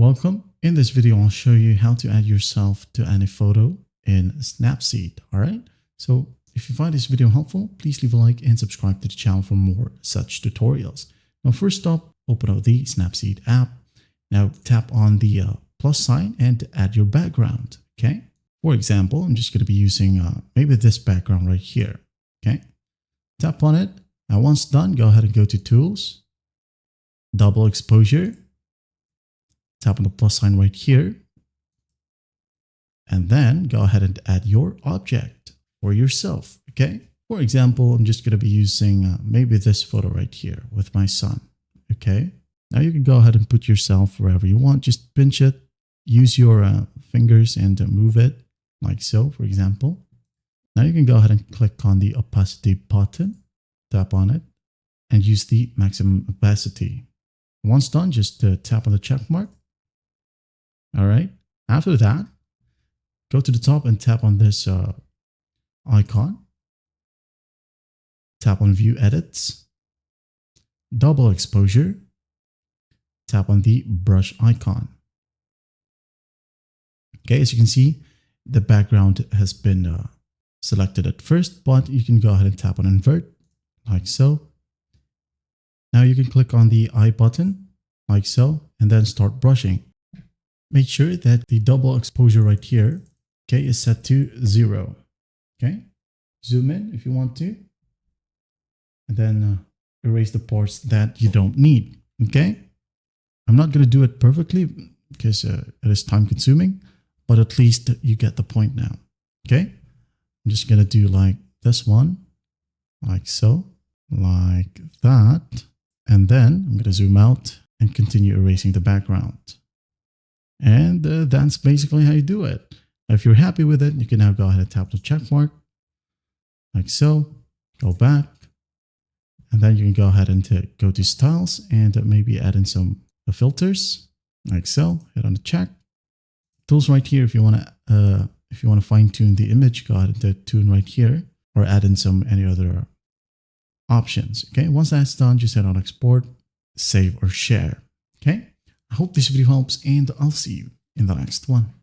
Welcome. In this video, I'll show you how to add yourself to any photo in Snapseed. All right. So if you find this video helpful, please leave a like and subscribe to the channel for more such tutorials. Now, first up, open up the Snapseed app. Now tap on the plus sign and add your background. Okay. For example, I'm just going to be using maybe this background right here. Okay. Tap on it. Now, once done, go ahead and go to Tools, Double Exposure. Tap on the plus sign right here. And then go ahead and add your object for yourself. Okay. For example, I'm just going to be using maybe this photo right here with my son. Okay. Now you can go ahead and put yourself wherever you want. Just pinch it, use your fingers and move it like so, for example. Now you can go ahead and click on the opacity button, tap on it and use the maximum opacity. Once done, just tap on the check mark. All right. After that, go to the top and tap on this icon. Tap on View Edits, Double Exposure. Tap on the brush icon. Okay, as you can see, the background has been selected at first, but you can go ahead and tap on Invert, like so. Now you can click on the eye button, like so, and then start brushing. Make sure that the double exposure right here, okay, is set to 0. Okay, zoom in if you want to, and then erase the parts that you don't need. Okay, I'm not going to do it perfectly because it is time consuming, but at least you get the point now. Okay, I'm just going to do like this one, like so, like that, and then I'm going to zoom out and continue erasing the background. And that's basically how you do it. If you're happy with it, you can now go ahead and tap the check mark, like so, go back, and then you can go ahead and go to styles and maybe add in some filters, like so. Hit on the check. Tools right here. If you want to fine tune the image, go ahead and tune right here, or add in any other options. Okay. Once that's done, just hit on export, save or share. Okay. I hope this video helps, and I'll see you in the next one.